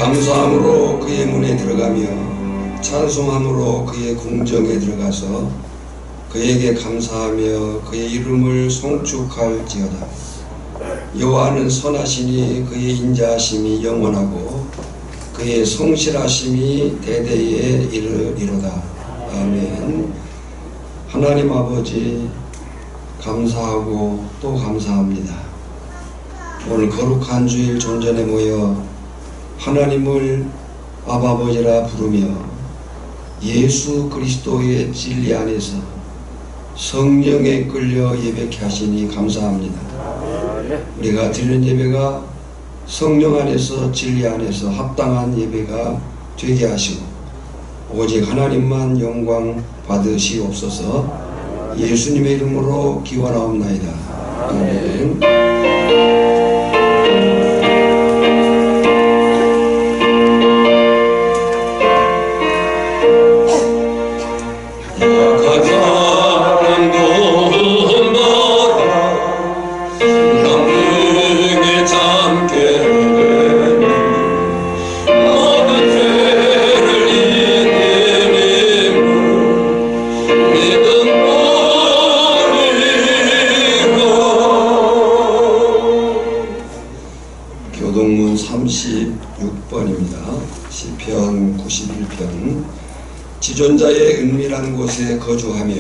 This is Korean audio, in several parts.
감사함으로 그의 문에 들어가며 찬송함으로 그의 궁정에 들어가서 그에게 감사하며 그의 이름을 송축할지어다. 여호와는 선하시니 그의 인자하심이 영원하고 그의 성실하심이 대대에 이르리로다. 아멘. 하나님 아버지, 감사하고 또 감사합니다. 오늘 거룩한 주일 존전에 모여 하나님을 아버지라 부르며 예수 그리스도의 진리 안에서 성령에 끌려 예배케 하시니 감사합니다. 우리가 드리는 예배가 성령 안에서 진리 안에서 합당한 예배가 되게 하시고 오직 하나님만 영광 받으시옵소서. 예수님의 이름으로 기원하옵나이다. 아멘. 교동문 36번입니다. 시편 91편. 지존자의 은밀한 곳에 거주하며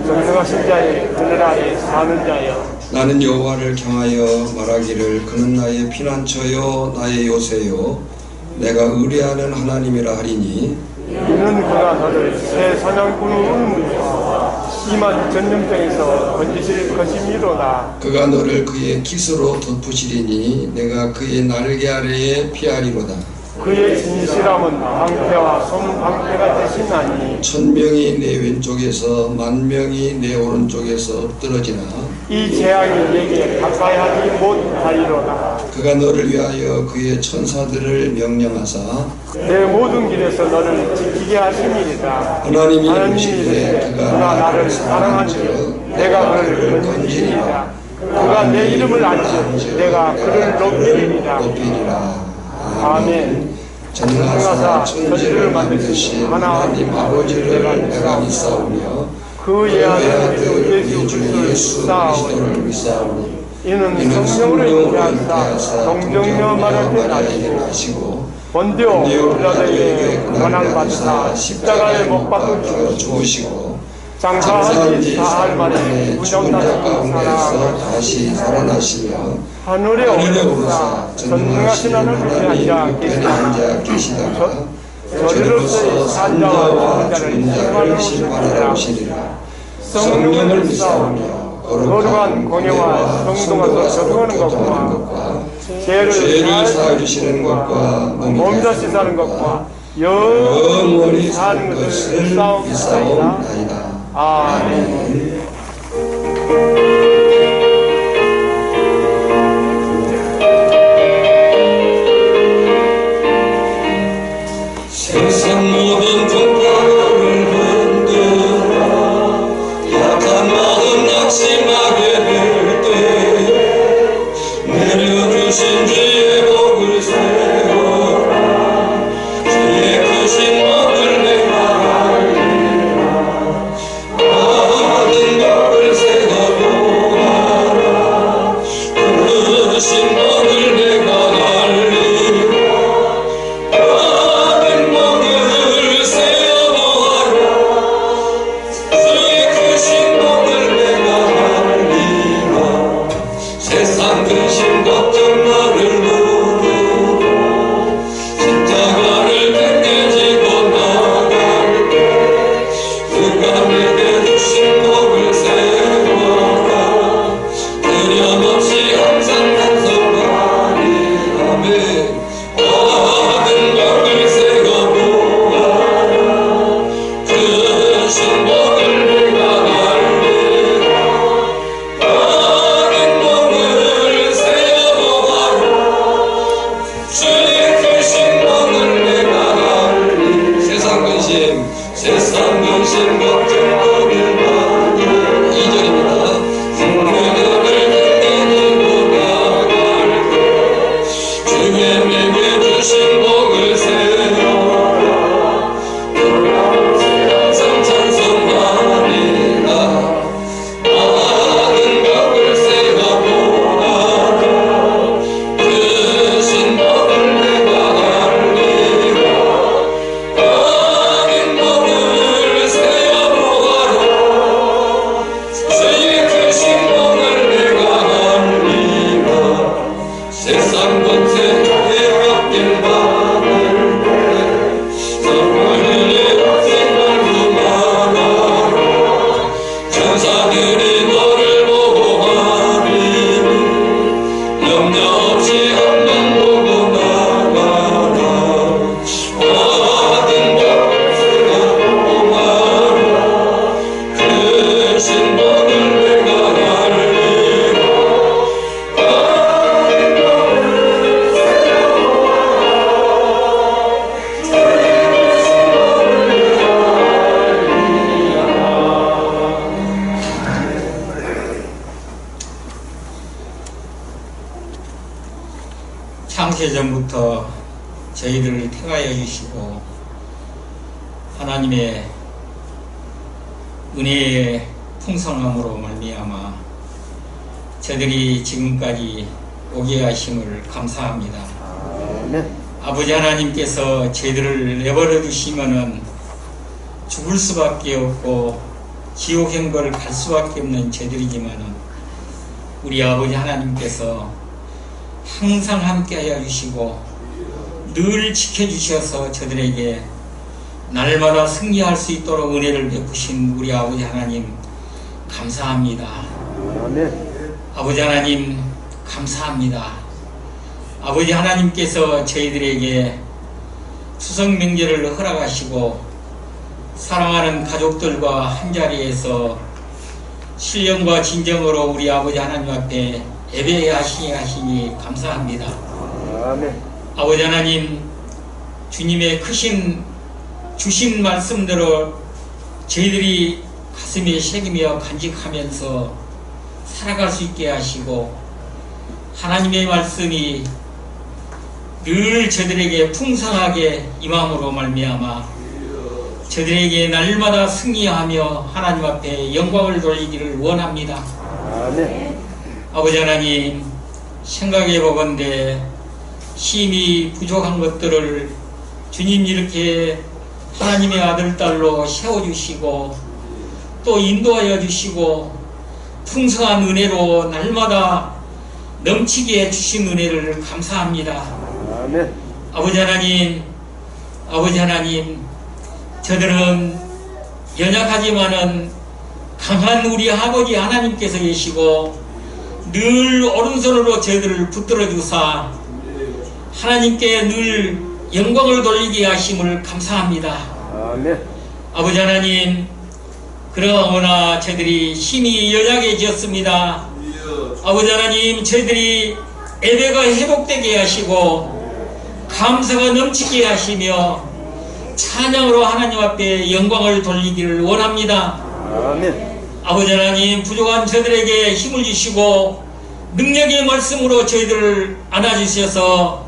전능하신 자의 그늘 아래 사는 자여, 나는 여호와를 경하여 말하기를 그는 나의 피난처요 나의 요새요 내가 의뢰하는 하나님이라 하리니 이는 그가 너를 새 사냥꾼의 문에서 심한 전염병에서 건지실 것이미로다. 그가 너를 그의 깃으로 덮으시리니 내가 그의 날개 아래에 피하리로다. 그의 진실함은 방패와 손방패가 되시나니 1000명이 내 왼쪽에서 10,000명이 내 오른쪽에서 떨어지나 이 재앙이 내게 가까이 하지 못하리로다. 그가 너를 위하여 그의 천사들을 명령하사 내 모든 길에서 너를 지키게 하심이니이다. 하나님이 하나님이 이르시되 그가 나를 사랑한즉 내가 그를 건지리이다. 그가 내 이름을 안즉 내가 그를 높이리이다. 아멘. 전능하사 천지를 만드신 하나님 아버지를 내가 믿사오며 그의 아들 예수 그리스도를 믿사오니 이는 성령으로 잉태하사 동정녀 마리아에게 나시고 본디오 빌라도에게 고난을 받으사 십자가에 못 박혀 죽으시고 장사한 지 사흘 만에 부정 가운데서 다시 살아나시며 하늘에 오르사 전능하신 하나님께 앉아 계시다가 저리로서의 산자와 죽은 자를 심판하러 오시리라. 성령을 믿사오며 거룩한 공예와 성동하서 적응하는 것과 죄를 사해주시는 것과 몸자 씻사는 것과 영원히 사는 것을 믿사옵나이다. 아멘. 세상 모든 풍파를 흔들어 약한 마음 낙심하게 될 때 내려주신 주의 복을 세워라. 주의 크신 복을 내가 알리라. 받은 복을 세워보아라. 크신 복을 내가 알리라. 받은 복을 창세전부터 저희들을 택하여 주시고 하나님의 은혜의 풍성함으로 말미암아 저들이 지금까지 오게 하심을 감사합니다. 아버지 하나님께서 저희들을 내버려 두시면은 죽을 수밖에 없고 지옥 행거를 갈 수밖에 없는 저들이지만은 우리 아버지 하나님께서 항상 함께하여 주시고 늘 지켜주셔서 저들에게 날마다 승리할 수 있도록 은혜를 베푸신 우리 아버지 하나님 감사합니다. 아버지 하나님 감사합니다. 아버지 하나님께서 저희들에게 추석 명절을 허락하시고 사랑하는 가족들과 한자리에서 신령과 진정으로 우리 아버지 하나님 앞에 예배하시니 감사합니다. 아버지 하나님, 주님의 크신 주신 말씀대로 저희들이 가슴에 새기며 간직하면서 살아갈 수 있게 하시고 하나님의 말씀이 늘 저들에게 풍성하게 임함으로 말미암아 저들에게 날마다 승리하며 하나님 앞에 영광을 돌리기를 원합니다. 아버지 하나님, 생각해 보건대 힘이 부족한 것들을 주님 이렇게 하나님의 아들 딸로 세워주시고 또 인도하여 주시고 풍성한 은혜로 날마다 넘치게 해주신 은혜를 감사합니다. 아버지 하나님, 저들은 연약하지만은 강한 우리 아버지 하나님께서 계시고 늘 오른손으로 저희들을 붙들어 주사 하나님께 늘 영광을 돌리게 하심을 감사합니다. 아버지 하나님, 그러나 저희들이 힘이 연약해졌습니다. 아버지 하나님, 저희들이 예배가 회복되게 하시고 감사가 넘치게 하시며 찬양으로 하나님 앞에 영광을 돌리기를 원합니다. 아버지 하나님, 부족한 저들에게 힘을 주시고 능력의 말씀으로 저희들을 안아주셔서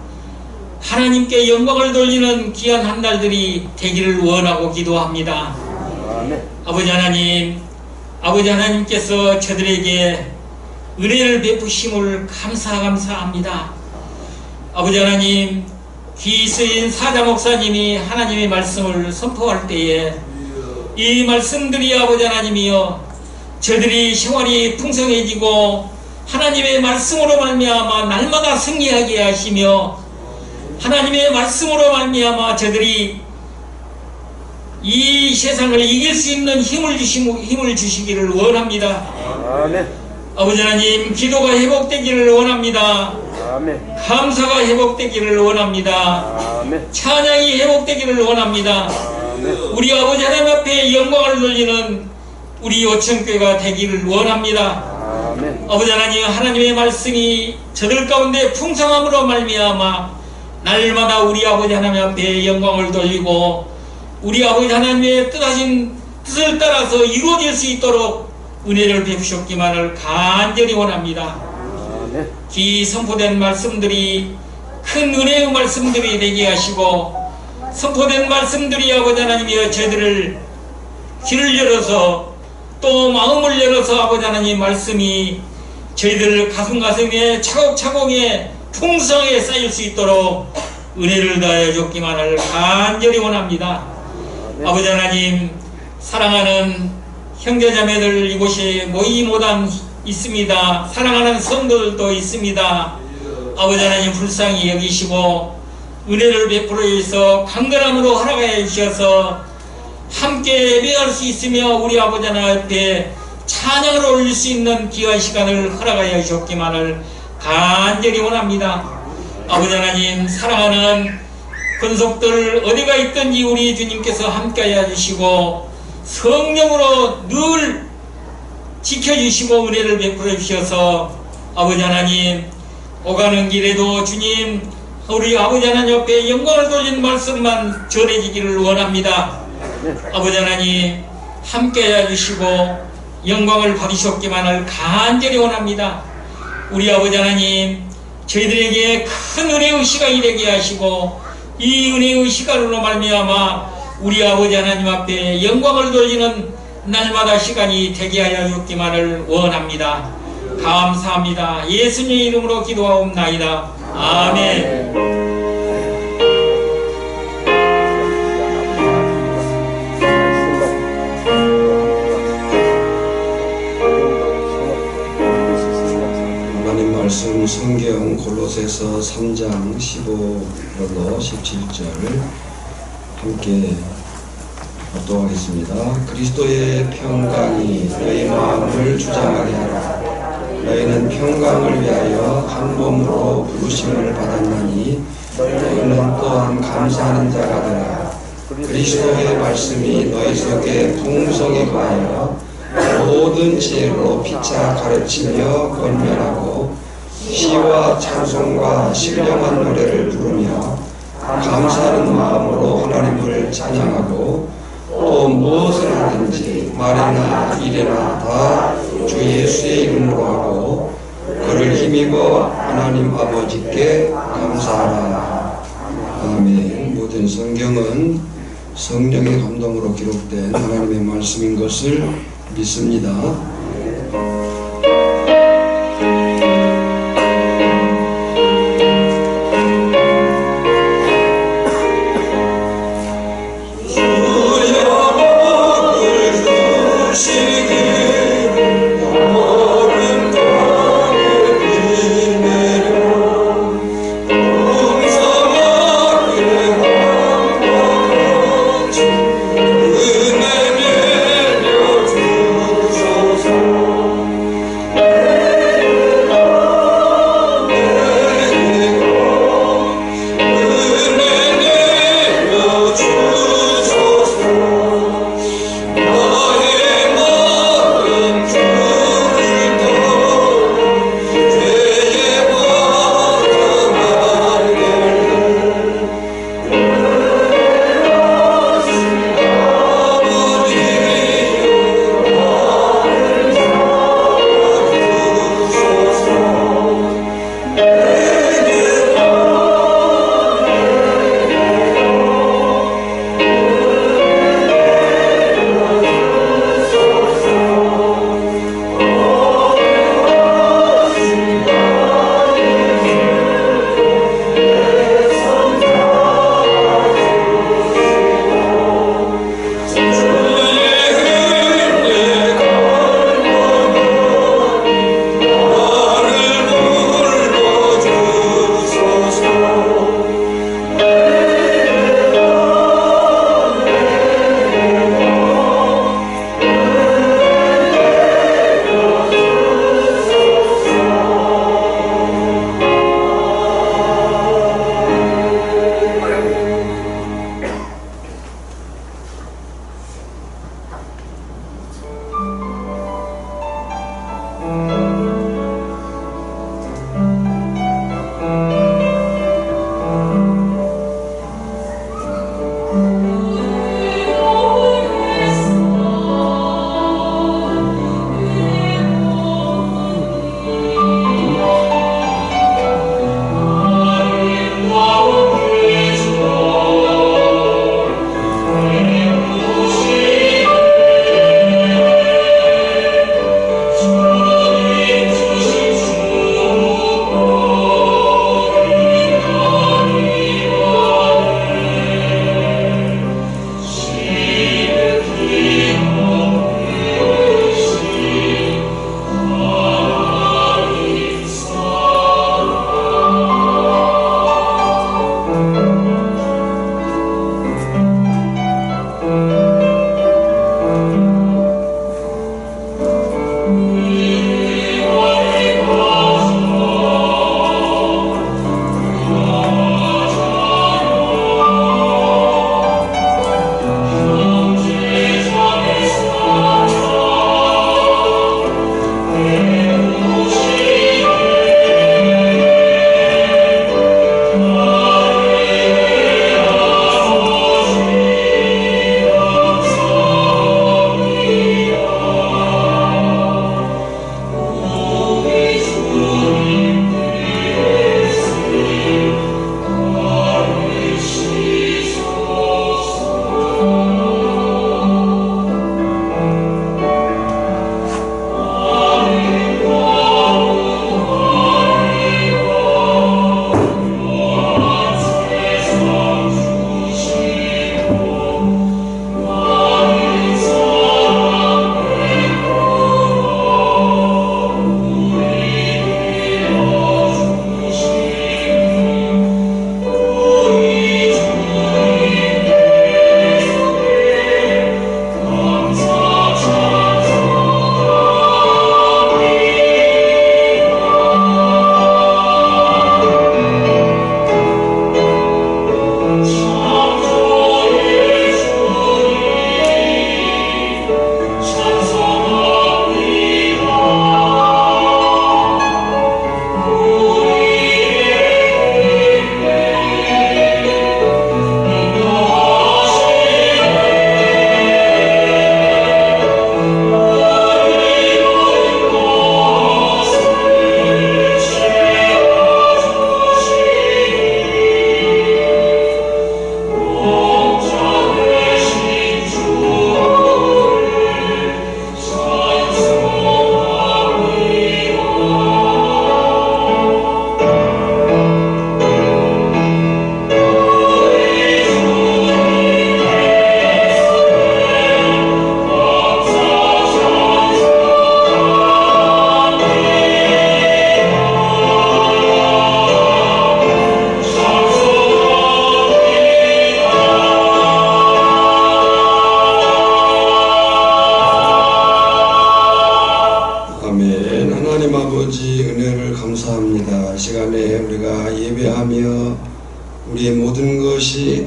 하나님께 영광을 돌리는 귀한 한 날들이 되기를 원하고 기도합니다. 아버지 하나님께서 저들에게 은혜를 베푸심을 감사합니다. 아버지 하나님, 기수인 사자 목사님이 하나님의 말씀을 선포할 때에 이 말씀들이 아버지 하나님이여 저들이 생활이 풍성해지고 하나님의 말씀으로 말미암아 날마다 승리하게 하시며 하나님의 말씀으로 말미암아 저들이 이 세상을 이길 수 있는 힘을 주시기를 원합니다. 아버지 하나님, 기도가 회복되기를 원합니다. 감사가 회복되기를 원합니다. 찬양이 회복되기를 원합니다. 우리 아버지 하나님 앞에 영광을 돌리는 우리 요청교회가 되기를 원합니다. 아버지 하나님, 하나님의 말씀이 저들 가운데 풍성함으로 말미암아 날마다 우리 아버지 하나님 앞에 영광을 돌리고 우리 아버지 하나님의 뜻하신 뜻을 따라서 이루어질 수 있도록 은혜를 베푸셨기만을 간절히 원합니다. 기 선포된 말씀들이 큰 은혜의 말씀들이 되게 하시고 선포된 말씀들이 아버지 하나님이여 저희들을 길을 열어서 또 마음을 열어서 아버지 하나님 말씀이 저희들 가슴에 차곡차곡에 풍성하게 쌓일 수 있도록 은혜를 다하여 줬기만을 간절히 원합니다. 아버지 하나님, 사랑하는 형제자매들 이곳에 모이 못한 있습니다. 사랑하는 성도들도 있습니다. 아버지 하나님 불쌍히 여기시고 은혜를 베풀어 주셔서 강건함으로 허락하여 주셔서 함께 예배할 수 있으며 우리 아버지 하나님 앞에 찬양을 올릴 수 있는 귀한 시간을 허락하여 주셨기만을 간절히 원합니다. 아버지 하나님, 사랑하는 권속들 어디가 있든지 우리 주님께서 함께하여 주시고 성령으로 늘 지켜주시고 은혜를 베풀어 주셔서 아버지 하나님, 오가는 길에도 주님 우리 아버지 하나님 옆에 영광을 돌리는 말씀만 전해지기를 원합니다. 아버지 하나님, 함께해 주시고 영광을 받으셨기만을 간절히 원합니다. 우리 아버지 하나님, 저희들에게 큰 은혜의 시간이 되게 하시고 이 은혜의 시간으로 말미암아 우리 아버지 하나님 앞에 영광을 돌리는 날마다 시간이 되게 하여 주기만을 원합니다. 감사합니다. 예수님의 이름으로 기도하옵나이다. 아멘. 하나님 말씀 성경 골로새서 3장 15절로 17절을 함께 합독하겠습니다. 그리스도의 평강이 너희 마음을 주장하게 하라. 너희는 평강을 위하여 한 몸으로 부르심을 받았나니 너희는 또한 감사하는 자가 되라. 그리스도의 말씀이 너희 속에 풍성히 거하여 모든 지혜로 피차 가르치며 권면하고 시와 찬송과 신령한 노래를 부르며 감사하는 마음으로 하나님을 찬양하고 또 무엇을 하든지 말이나 일이나 다 주 예수의 이름으로 하고 그를 힘입어 하나님 아버지께 감사하라. 아멘. 모든 성경은 성령의 감동으로 기록된 하나님의 말씀인 것을 믿습니다. 은혜 내려 주소서.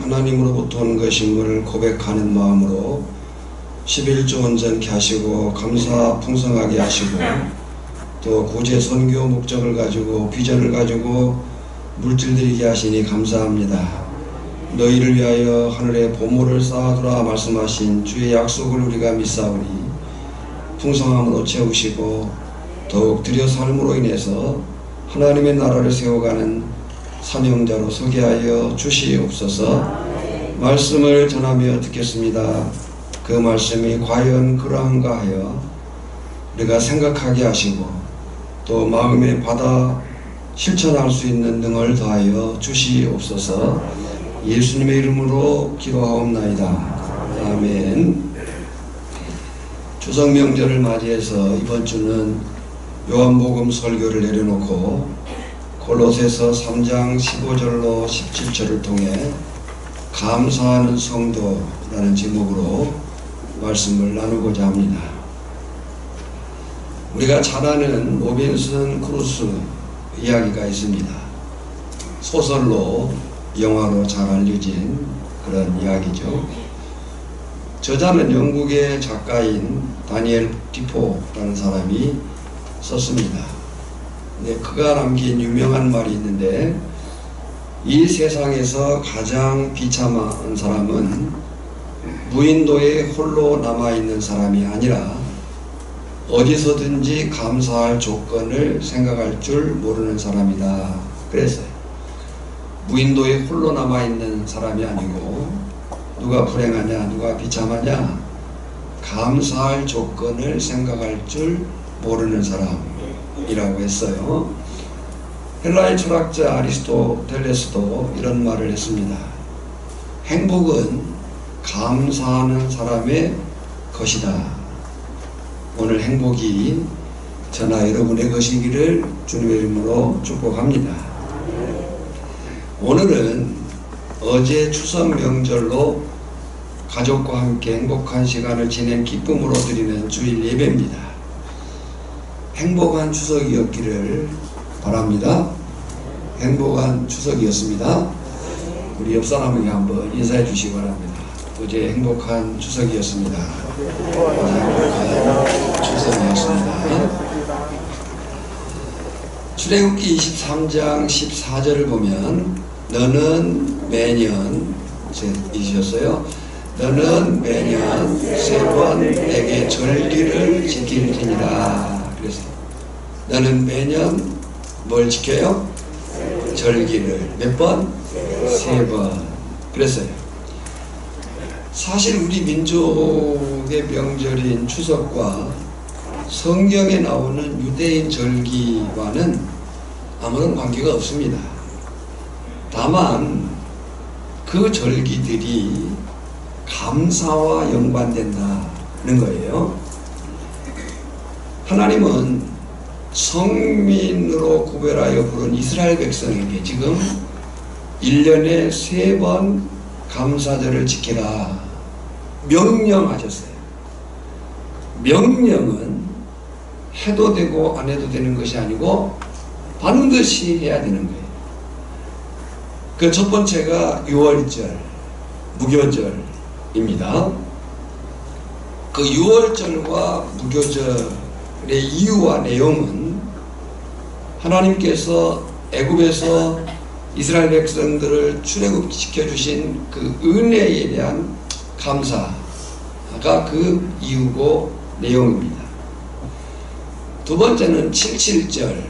하나님으로부터 온 것임을 고백하는 마음으로 11조 온전케 하시고 감사 풍성하게 하시고 또 구제 선교 목적을 가지고 비전을 가지고 물질들이게 하시니 감사합니다. 너희를 위하여 하늘에 보물을 쌓아두라 말씀하신 주의 약속을 우리가 믿사오니 풍성함으로 채우시고 더욱 드려 삶으로 인해서 하나님의 나라를 세워가는 사명자로 서게 하여 주시옵소서. 말씀을 전하며 듣겠습니다. 그 말씀이 과연 그러한가 하여 우리가 생각하게 하시고 또 마음에 받아 실천할 수 있는 능을 더하여 주시옵소서. 예수님의 이름으로 기도하옵나이다. 아멘. 추석 명절을 맞이해서 이번 주는 요한복음 설교를 내려놓고 골로새서 3장 15절로 17절을 통해 감사하는 성도라는 제목으로 말씀을 나누고자 합니다. 우리가 잘 아는 로빈슨 크루소 이야기가 있습니다. 소설로 영화로 잘 알려진 그런 이야기죠. 저자는 영국의 작가인 다니엘 디포라는 사람이 썼습니다. 네, 그가 남긴 유명한 말이 있는데 이 세상에서 가장 비참한 사람은 무인도에 홀로 남아있는 사람이 아니라 어디서든지 감사할 조건을 생각할 줄 모르는 사람이다. 그랬어요. 무인도에 홀로 남아있는 사람이 아니고 누가 불행하냐 누가 비참하냐 감사할 조건을 생각할 줄 모르는 사람이라고 했어요. 헬라의 철학자 아리스토텔레스도 이런 말을 했습니다. 행복은 감사하는 사람의 것이다. 오늘 행복이 저나 여러분의 것이기를 주님의 이름으로 축복합니다. 오늘은 어제 추석 명절로 가족과 함께 행복한 시간을 지낸 기쁨으로 드리는 주일 예배입니다. 행복한 추석이었기를 바랍니다. 행복한 추석이었습니다. 우리 옆 사람에게 한번 인사해 주시기 바랍니다. 어제 행복한 추석이었습니다. 어제 행복한 추석이었습니다. 출애굽기 23장 14절을 보면 너는 매년 잊으셨어요? 너는 매년 3번 내게 절기를 지킬지니라. 그래서 너는 매년 뭘 지켜요? 절기를 몇 번? 3번. 그랬어요. 사실 우리 민족의 명절인 추석과 성경에 나오는 유대인 절기와는 아무런 관계가 없습니다. 다만 그 절기들이 감사와 연관된다는 거예요. 하나님은 성민으로 구별하여 부른 이스라엘 백성에게 지금 1년에 3번 감사절을 지키라 명령하셨어요. 명령은 해도 되고 안 해도 되는 것이 아니고 반드시 해야 되는 거예요. 그 첫 번째가 6월절, 무교절입니다. 그 6월절과 무교절의 이유와 내용은 하나님께서 애굽에서 이스라엘 백성들을 출애굽시켜 주신 그 은혜에 대한 감사가 그 이유고 내용입니다. 두 번째는 77절,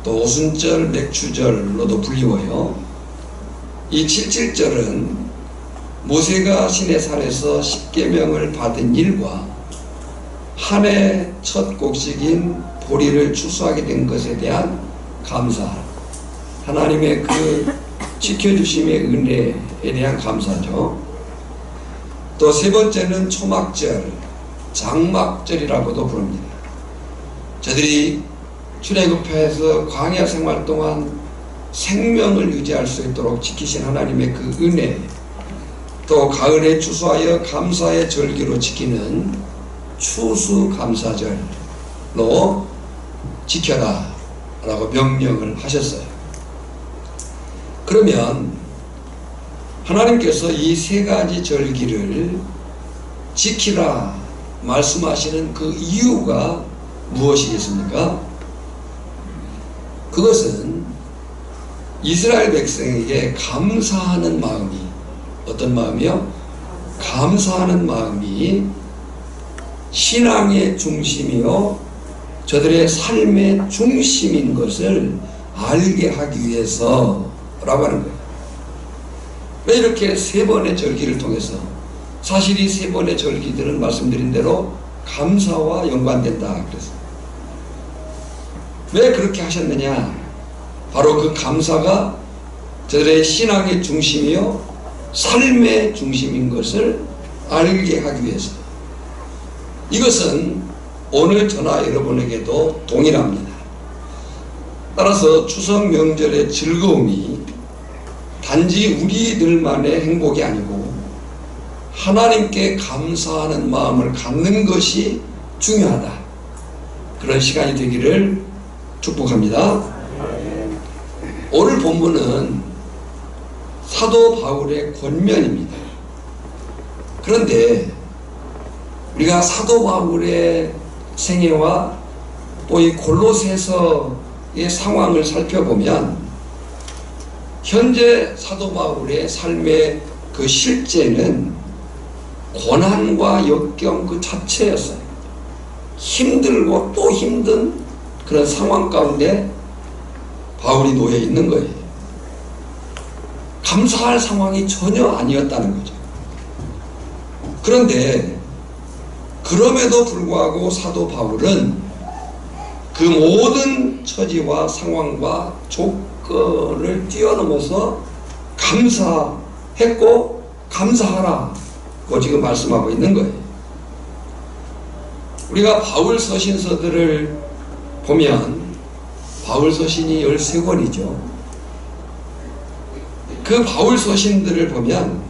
또 오순절, 맥추절로도 불리워요. 이 77절은 모세가 시내산에서 십계명을 받은 일과 한 해 첫 곡식인 보리를 추수하게 된 것에 대한 감사, 하나님의 그 지켜주심의 은혜에 대한 감사죠. 또 세 번째는 초막절, 장막절이라고도 부릅니다. 저들이 출애굽해서 광야 생활 동안 생명을 유지할 수 있도록 지키신 하나님의 그 은혜, 또 가을에 추수하여 감사의 절기로 지키는 추수감사절로 지켜라 라고 명령을 하셨어요. 그러면 하나님께서 이 세 가지 절기를 지키라 말씀하시는 그 이유가 무엇이겠습니까? 그것은 이스라엘 백성에게 감사하는 마음이, 어떤 마음이요? 감사하는 마음이 신앙의 중심이요 저들의 삶의 중심인 것을 알게 하기 위해서라고 하는 거예요. 왜 이렇게 세 번의 절기를 통해서, 사실 이 세 번의 절기들은 말씀드린 대로 감사와 연관된다 그랬어요. 왜 그렇게 하셨느냐? 바로 그 감사가 저들의 신앙의 중심이요 삶의 중심인 것을 알게 하기 위해서. 이것은 오늘 저나 여러분에게도 동일합니다. 따라서 추석 명절의 즐거움이 단지 우리들만의 행복이 아니고 하나님께 감사하는 마음을 갖는 것이 중요하다. 그런 시간이 되기를 축복합니다. 오늘 본문은 사도 바울의 권면입니다. 그런데 우리가 사도 바울의 생애와 또 이 골로새서의 상황을 살펴보면 현재 사도 바울의 삶의 그 실제는 고난과 역경 그 자체였어요. 힘들고 또 힘든 그런 상황 가운데 바울이 놓여 있는 거예요. 감사할 상황이 전혀 아니었다는 거죠. 그런데 그럼에도 불구하고 사도 바울은 그 모든 처지와 상황과 조건을 뛰어넘어서 감사했고 감사하라고 지금 말씀하고 있는 거예요. 우리가 바울 서신서들을 보면 바울 서신이 13권이죠. 그 바울 서신들을 보면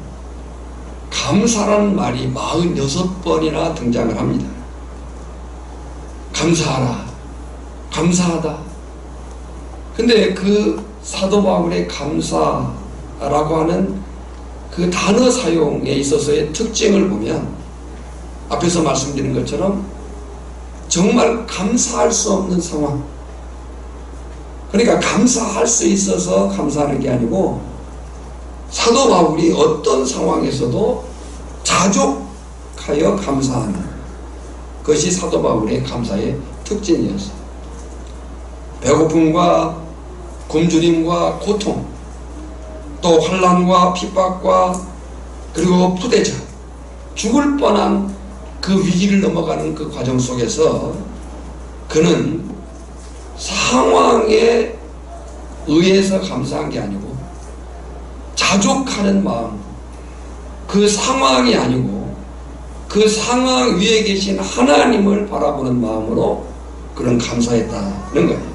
감사라는 말이 46번이나 등장을 합니다. 감사하라, 감사하다. 근데 그 사도 바울의 감사라고 하는 그 단어 사용에 있어서의 특징을 보면 앞에서 말씀드린 것처럼 정말 감사할 수 없는 상황, 그러니까 감사할 수 있어서 감사하는 게 아니고 사도 바울이 어떤 상황에서도 자족하여 감사하는 것이 사도 바울의 감사의 특징이었어요. 배고픔과 굶주림과 고통, 또 환난과 핍박과 그리고 부대접, 죽을 뻔한 그 위기를 넘어가는 그 과정 속에서 그는 상황에 의해서 감사한 게 아니고 자족하는 마음, 그 상황이 아니고 그 상황 위에 계신 하나님을 바라보는 마음으로 그런 감사했다는 거예요.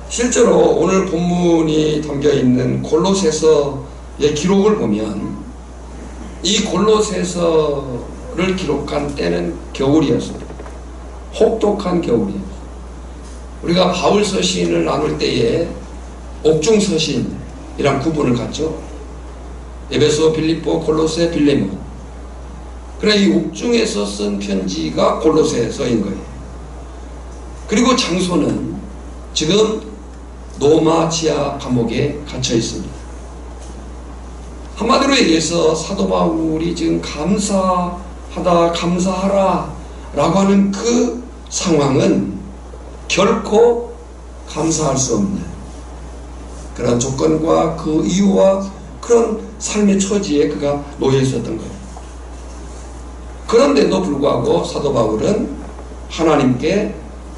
실제로 오늘 본문이 담겨있는 골로새서의 기록을 보면 이 골로새서를 기록한 때는 겨울이었어요. 혹독한 겨울이었어요. 우리가 바울 서신을 나눌 때에 옥중 서신이란 구분을 갖죠. 에베소, 빌립보, 골로새, 빌레몬. 그래 이 옥중에서 쓴 편지가 골로새서인 거예요. 그리고 장소는 지금 로마 지하 감옥에 갇혀 있습니다. 한마디로 얘기해서 사도 바울이 지금 감사하다, 감사하라 라고 하는 그 상황은 결코 감사할 수 없는 그런 조건과 그 이유와 그런 삶의 처지에 그가 놓여 있었던 거예요. 그런데도 불구하고 사도 바울은 하나님께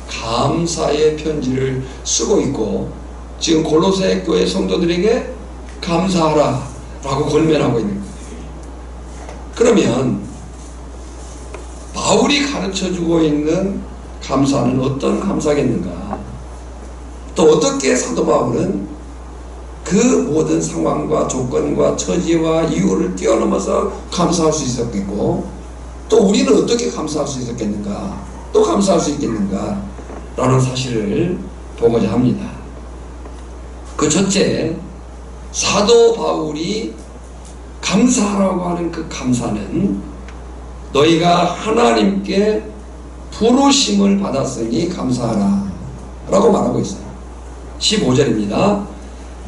감사의 편지를 쓰고 있고 지금 골로새 교회 성도들에게 감사하라 라고 권면하고 있는 거예요. 그러면 바울이 가르쳐주고 있는 감사는 어떤 감사겠는가? 또 어떻게 사도 바울은 그 모든 상황과 조건과 처지와 이유를 뛰어넘어서 감사할 수 있었겠고 또 우리는 어떻게 감사할 수 있었겠는가? 또 감사할 수 있겠는가? 라는 사실을 보고자 합니다. 그 첫째, 사도 바울이 감사하라고 하는 그 감사는 너희가 하나님께 부르심을 받았으니 감사하라 라고 말하고 있어요. 15절입니다.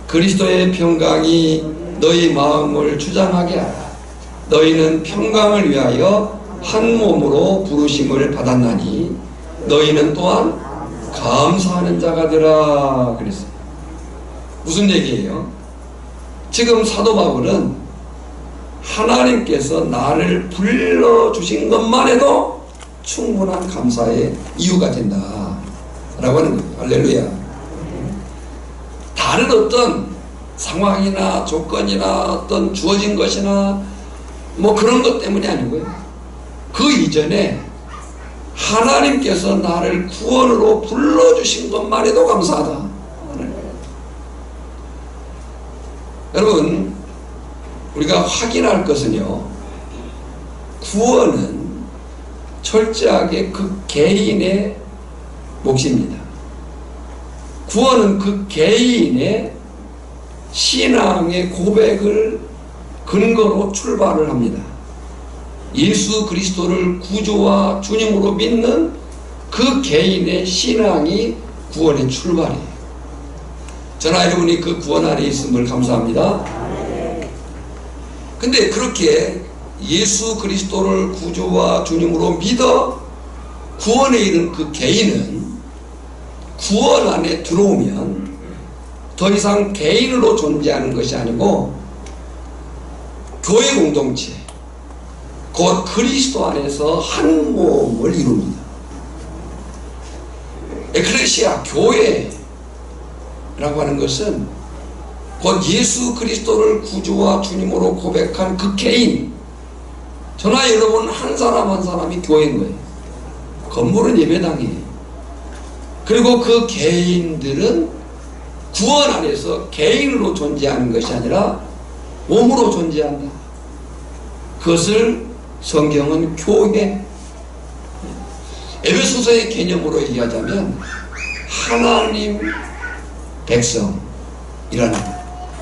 그리스도의 평강이 너희 마음을 주장하게 하라. 너희는 평강을 위하여 한 몸으로 부르심을 받았나니 너희는 또한 감사하는 자가 되라 그랬어요. 무슨 얘기예요? 지금 사도 바울은 하나님께서 나를 불러주신 것만 해도 충분한 감사의 이유가 된다 라고 하는 거예요. 할렐루야. 다른 어떤 상황이나 조건이나 어떤 주어진 것이나 뭐 그런 것 때문이 아니고요. 그 이전에 하나님께서 나를 구원으로 불러주신 것만 해도 감사하다. 여러분, 우리가 확인할 것은요, 구원은 철저하게 그 개인의 몫입니다. 구원은 그 개인의 신앙의 고백을 근거로 출발을 합니다. 예수 그리스도를 구주와 주님으로 믿는 그 개인의 신앙이 구원의 출발이에요. 저나 여러분이 그 구원 안에 있음을 감사합니다. 근데 그렇게 예수 그리스도를 구주와 주님으로 믿어 구원에 이른 그 개인은 구원 안에 들어오면 더 이상 개인으로 존재하는 것이 아니고 교회 공동체, 곧 그리스도 안에서 한 몸을 이룹니다. 에클레시아, 교회라고 하는 것은 곧 예수 그리스도를 구주와 주님으로 고백한 그 개인, 저나 여러분 한 사람 한 사람이 교회인 거예요. 건물은 예배당이에요. 그리고 그 개인들은 구원 안에서 개인으로 존재하는 것이 아니라 몸으로 존재한다. 그것을 성경은 교회, 에베소서의 개념으로 얘기하자면 하나님 백성이라는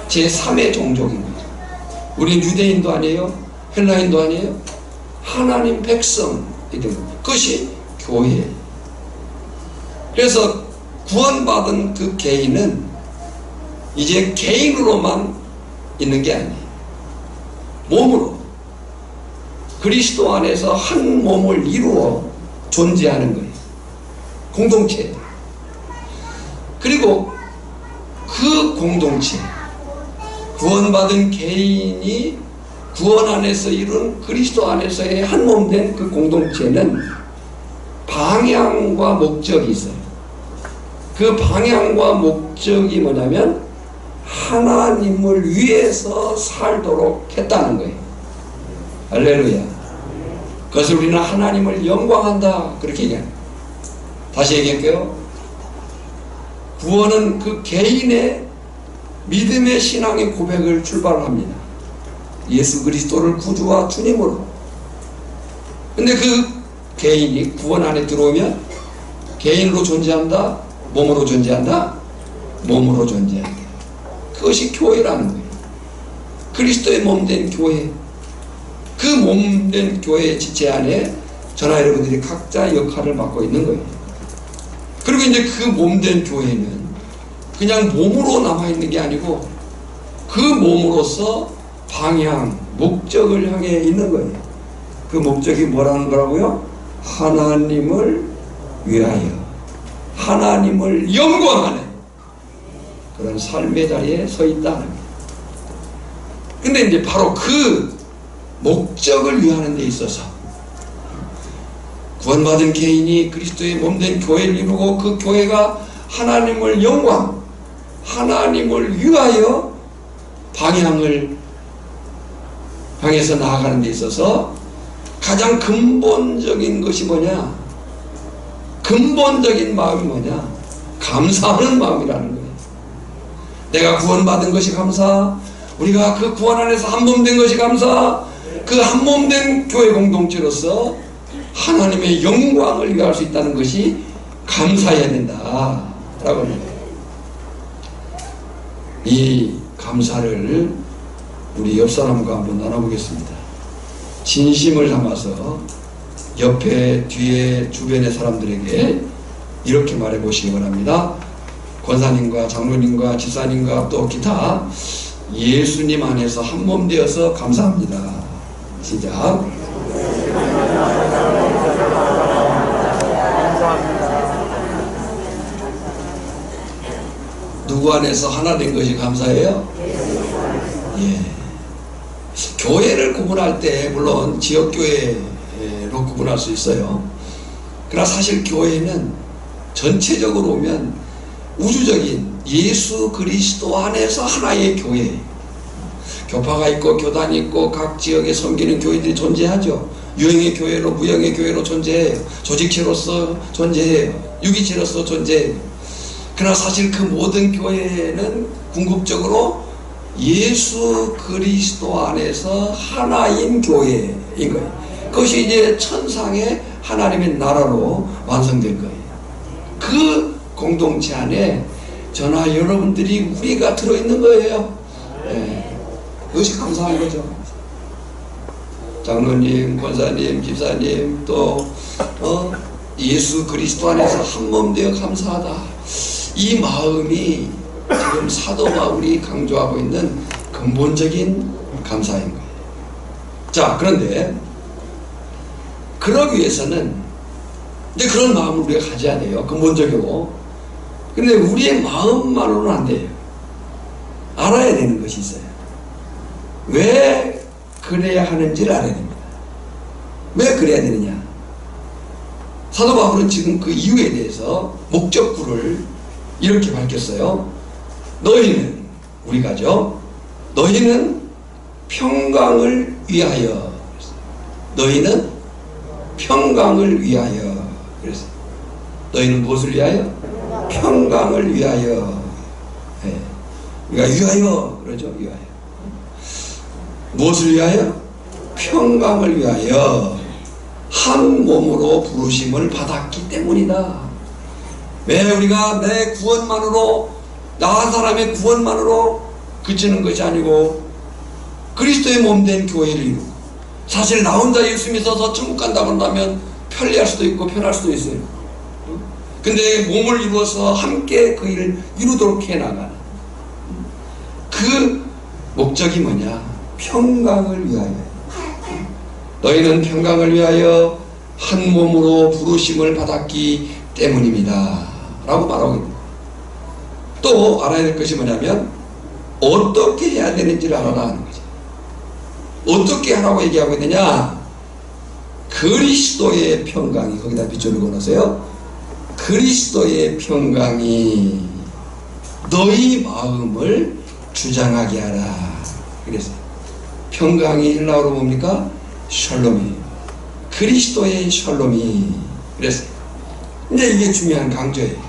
제3의 종족인 거죠. 우리는 유대인도 아니에요, 헬라인도 아니에요. 하나님 백성이 된 겁니다. 그것이 교회예요. 그래서 구원받은 그 개인은 이제 개인으로만 있는 게 아니에요. 몸으로 그리스도 안에서 한 몸을 이루어 존재하는 거예요. 공동체. 그리고 그 공동체, 구원받은 개인이 구원 안에서 이룬 그리스도 안에서의 한 몸 된 그 공동체는 방향과 목적이 있어요. 그 방향과 목적이 뭐냐면 하나님을 위해서 살도록 했다는 거예요. 할렐루야. 그것을 우리는 하나님을 영광한다 그렇게 얘기합니다. 다시 얘기할게요. 구원은 그 개인의 믿음의 신앙의 고백을 출발합니다. 예수 그리스도를 구주와 주님으로. 근데 그 개인이 구원 안에 들어오면 개인으로 존재한다? 몸으로 존재한다? 몸으로 존재한다. 그것이 교회라는 거예요. 그리스도의 몸된 교회. 그 몸된 교회의 지체 안에 저나 여러분들이 각자 역할을 맡고 있는 거예요. 그리고 이제 그 몸된 교회는 그냥 몸으로 남아있는 게 아니고 그 몸으로서 방향, 목적을 향해 있는 거예요. 그 목적이 뭐라는 거라고요? 하나님을 위하여, 하나님을 영광하는 그런 삶의 자리에 서 있다는 거예요. 근데 이제 바로 그 목적을 위하는 데 있어서 구원받은 개인이 그리스도의 몸된 교회를 이루고 그 교회가 하나님을 영광, 하나님을 위하여 방향을 향해서 나아가는 데 있어서 가장 근본적인 것이 뭐냐? 근본적인 마음이 뭐냐? 감사하는 마음이라는 거예요. 내가 구원받은 것이 감사, 우리가 그 구원 안에서 한 몸 된 것이 감사, 그 한 몸 된 교회 공동체로서 하나님의 영광을 위할 수 있다는 것이 감사해야 된다 라고 합니다. 이 감사를 우리 옆 사람과 한번 나눠보겠습니다. 진심을 담아서 옆에, 뒤에, 주변의 사람들에게 이렇게 말해보시기 바랍니다. 권사님과 장로님과 집사님과 또 기타 예수님 안에서 한 몸 되어서 감사합니다. 시작. 누구 안에서 하나 된 것이 감사해요? 예. 교회를 구분할 때 물론 지역교회로 구분할 수 있어요. 그러나 사실 교회는 전체적으로 보면 우주적인 예수 그리스도 안에서 하나의 교회. 교파가 있고 교단이 있고 각 지역에 섬기는 교회들이 존재하죠. 유형의 교회로 무형의 교회로 존재해요. 조직체로서 존재해요. 유기체로서 존재해요. 그러나 사실 그 모든 교회는 궁극적으로 예수 그리스도 안에서 하나인 교회인 거예요. 그것이 이제 천상의 하나님의 나라로 완성될 거예요. 그 공동체 안에 저나 여러분들이 우리가 들어있는 거예요. 네. 그것이 감사한 거죠. 장로님, 권사님, 집사님 또 예수 그리스도 안에서 한 몸 되어 감사하다. 이 마음이 지금 사도 바울이 강조하고 있는 근본적인 감사인 거예요. 자, 그런데 그러기 위해서는 이제 그런 마음을 우리가 가져야 돼요. 근본적이고. 근데 우리의 마음만으로는 안 돼요. 알아야 되는 것이 있어요. 왜 그래야 하는지를 알아야 됩니다. 왜 그래야 되느냐? 사도 바울은 지금 그 이유에 대해서 목적구를 이렇게 밝혔어요. 너희는, 우리가죠, 너희는 평강을 위하여, 너희는 평강을 위하여, 그래서 너희는 무엇을 위하여? 평강을 위하여. 네. 우리가 위하여 그러죠. 위하여. 무엇을 위하여? 평강을 위하여 한 몸으로 부르심을 받았기 때문이다. 왜 우리가 내 구원만으로, 나 한 사람의 구원만으로 그치는 것이 아니고 그리스도의 몸된 교회를 이루고, 사실 나 혼자 예수 믿어서 천국 간다고 한다면 편리할 수도 있고 편할 수도 있어요. 근데 몸을 이루어서 함께 그 일을 이루도록 해나가는 그 목적이 뭐냐? 평강을 위하여. 너희는 평강을 위하여 한 몸으로 부르심을 받았기 때문입니다 라고 말하고 있습니다. 또 알아야 될 것이 뭐냐면 어떻게 해야 되는지를 알아라 하는 거죠. 어떻게 하라고 얘기하고 있느냐? 그리스도의 평강이, 거기다 빗줄을 그어놓으세요. 그리스도의 평강이 너희 마음을 주장하게 하라. 그래서 평강이 헬라어로 뭡니까? 샬롬이, 그리스도의 샬롬이. 그래서 근데 이게 중요한 강조예요.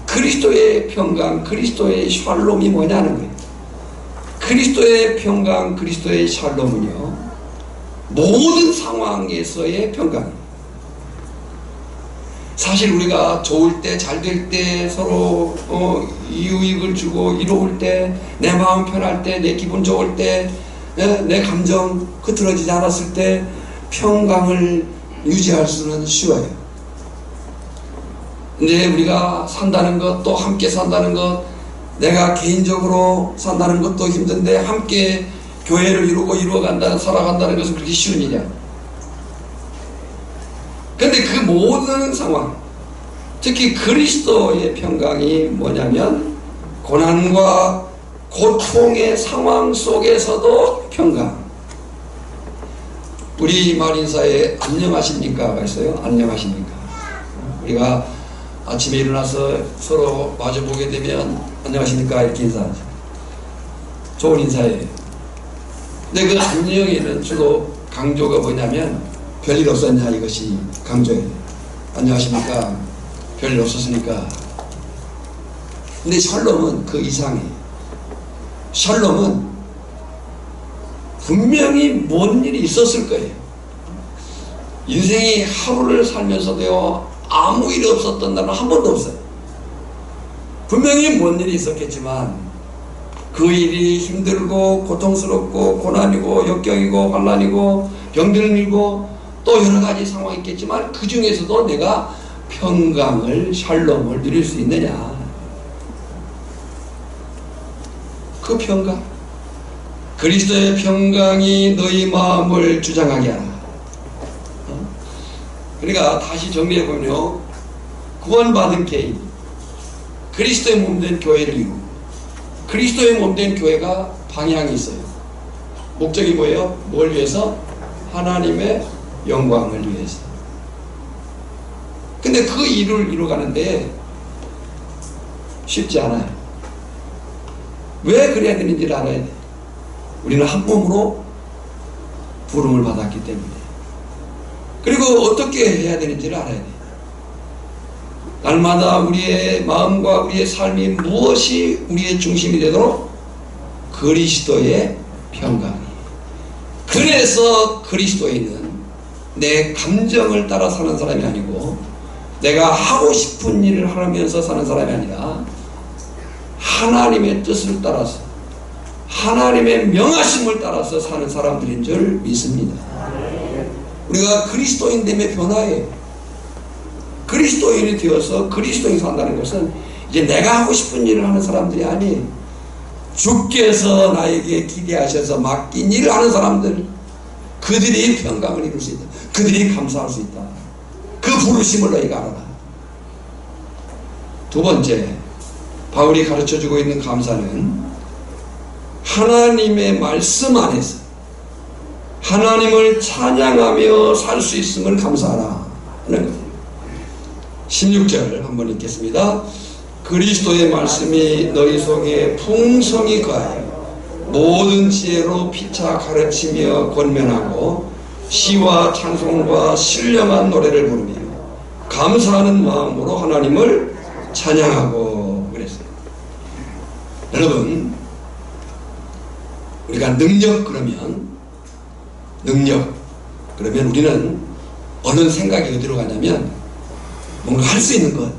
그리스도의 평강, 그리스도의 샬롬이 뭐냐는 거예요. 그리스도의 평강, 그리스도의 샬롬은요, 모든 상황에서의 평강이에요. 사실 우리가 좋을 때, 잘 될 때, 서로 유익을 주고 이로울 때, 내 마음 편할 때, 내 기분 좋을 때, 내 감정 흐트러지지 않았을 때 평강을 유지할 수는 쉬워요. 근데 우리가 산다는 것, 또 함께 산다는 것, 내가 개인적으로 산다는 것도 힘든데 함께 교회를 이루어간다는, 살아간다는 것은 그렇게 쉬운 일이야. 근데 그 모든 상황, 특히 그리스도의 평강이 뭐냐면 고난과 고통의 상황 속에서도 평강. 우리 말 인사에 안녕하십니까가 있어요. 안녕하십니까. 우리가 아침에 일어나서 서로 마주보게 되면 안녕하십니까 이렇게 인사하죠. 좋은 인사예요. 근데 그 안녕에는 주로 강조가 뭐냐면 별일 없었냐 이것이 강조예요. 안녕하십니까. 별일 없었으니까. 근데 샬롬은 그 이상이에요. 샬롬은 분명히 뭔 일이 있었을 거예요. 인생이 하루를 살면서도요, 아무 일이 없었던 날은 한 번도 없어요. 분명히 뭔 일이 있었겠지만 그 일이 힘들고 고통스럽고 고난이고 역경이고 환난이고 병들고 또 여러 가지 상황이 있겠지만 그 중에서도 내가 평강을 샬롬을 누릴 수 있느냐. 그 평강, 그리스도의 평강이 너희 마음을 주장하게 하라. 그러니까 다시 정리해보면요, 구원받은 개인, 그리스도의 몸된 교회를 이루고, 그리스도의 몸된 교회가 방향이 있어요. 목적이 뭐예요? 뭘 위해서? 하나님의 영광을 위해서. 근데 그 일을 이루어가는데 쉽지 않아요. 왜 그래야 되는지를 알아야 돼. 우리는 한 몸으로 부름을 받았기 때문에. 그리고 어떻게 해야 되는지를 알아야 돼. 날마다 우리의 마음과 우리의 삶이 무엇이 우리의 중심이 되도록 그리스도의 평강이. 그래서 그리스도인은 내 감정을 따라 사는 사람이 아니고 내가 하고 싶은 일을 하면서 사는 사람이 아니라 하나님의 뜻을 따라서 하나님의 명하심을 따라서 사는 사람들인 줄 믿습니다. 우리가 그리스도인 됨의 변화예요. 그리스도인이 되어서 그리스도인이 산다는 것은 이제 내가 하고 싶은 일을 하는 사람들이 아니에요. 주께서 나에게 기대하셔서 맡긴 일을 하는 사람들, 그들이 평강을 이룰 수 있다. 그들이 감사할 수 있다. 그 부르심을 너희가 알아라. 두 번째, 바울이 가르쳐주고 있는 감사는 하나님의 말씀 안에서 하나님을 찬양하며 살 수 있음을 감사하라 하는 거예요. 16절 한번 읽겠습니다. 그리스도의 말씀이 너희 속에 풍성히 거하여 모든 지혜로 피차 가르치며 권면하고 시와 찬송과 신령한 노래를 부르며 감사하는 마음으로 하나님을 찬양하고 그랬어요. 여러분, 우리가 능력 그러면 우리는 어느 생각이 어디로 가냐면 뭔가 할 수 있는 것,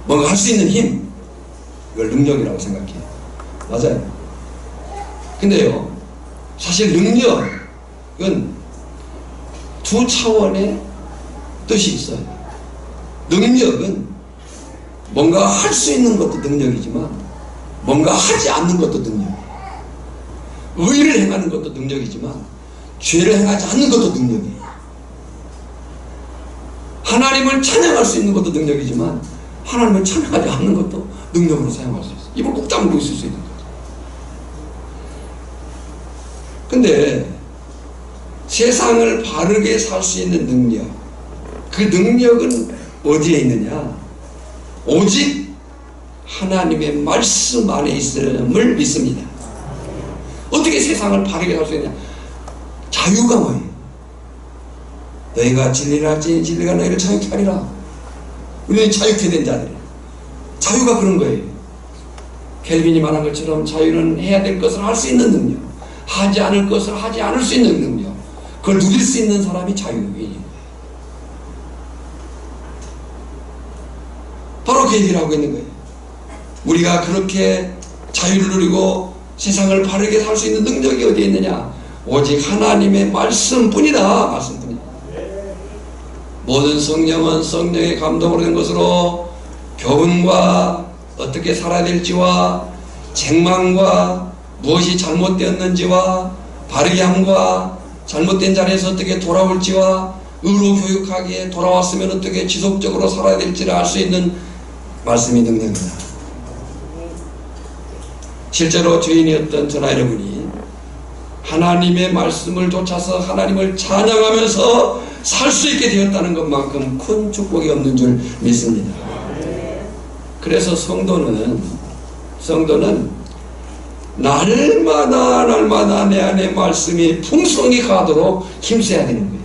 뭔가 할 수 있는 힘, 이걸 능력이라고 생각해요. 맞아요. 근데요, 사실 능력은 두 차원의 뜻이 있어요. 능력은 뭔가 할 수 있는 것도 능력이지만 뭔가 하지 않는 것도 능력이에요. 의를 행하는 것도 능력이지만 죄를 행하지 않는 것도 능력이에요. 하나님을 찬양할 수 있는 것도 능력이지만 하나님을 찬양하지 않는 것도 능력으로 사용할 수 있어요. 입을 꾹 다물고 있을 수 있는 거죠. 근데 세상을 바르게 살 수 있는 능력, 그 능력은 어디에 있느냐? 오직 하나님의 말씀 안에 있음을 믿습니다. 어떻게 세상을 바르게 살 수 있냐? 자유가 뭐예요? 너희가 진리를 알지 진리가 너희를 자유케 하리라. 우리는 자유케 된 자들이에요. 자유가 그런 거예요. 켈빈이 말한 것처럼 자유는 해야 될 것을 할 수 있는 능력, 하지 않을 것을 하지 않을 수 있는 능력, 그걸 누릴 수 있는 사람이 자유인이에요. 바로 그 얘기를 하고 있는 거예요. 우리가 그렇게 자유를 누리고 세상을 바르게 살 수 있는 능력이 어디에 있느냐? 오직 하나님의 말씀뿐이다. 말씀뿐이다. 모든 성령은 성령의 감동으로 된 것으로 교훈과 어떻게 살아야 될지와 책망과 무엇이 잘못되었는지와 바르게 함과 잘못된 자리에서 어떻게 돌아올지와 의로 교육하기에 돌아왔으면 어떻게 지속적으로 살아야 될지를 알 수 있는 말씀이 능력이다. 실제로 죄인이었던 저나 여러분이 하나님의 말씀을 쫓아서 하나님을 찬양하면서 살 수 있게 되었다는 것만큼 큰 축복이 없는 줄 믿습니다. 그래서 성도는 날마다 내 안에 말씀이 풍성히 가도록 힘써야 되는 거예요.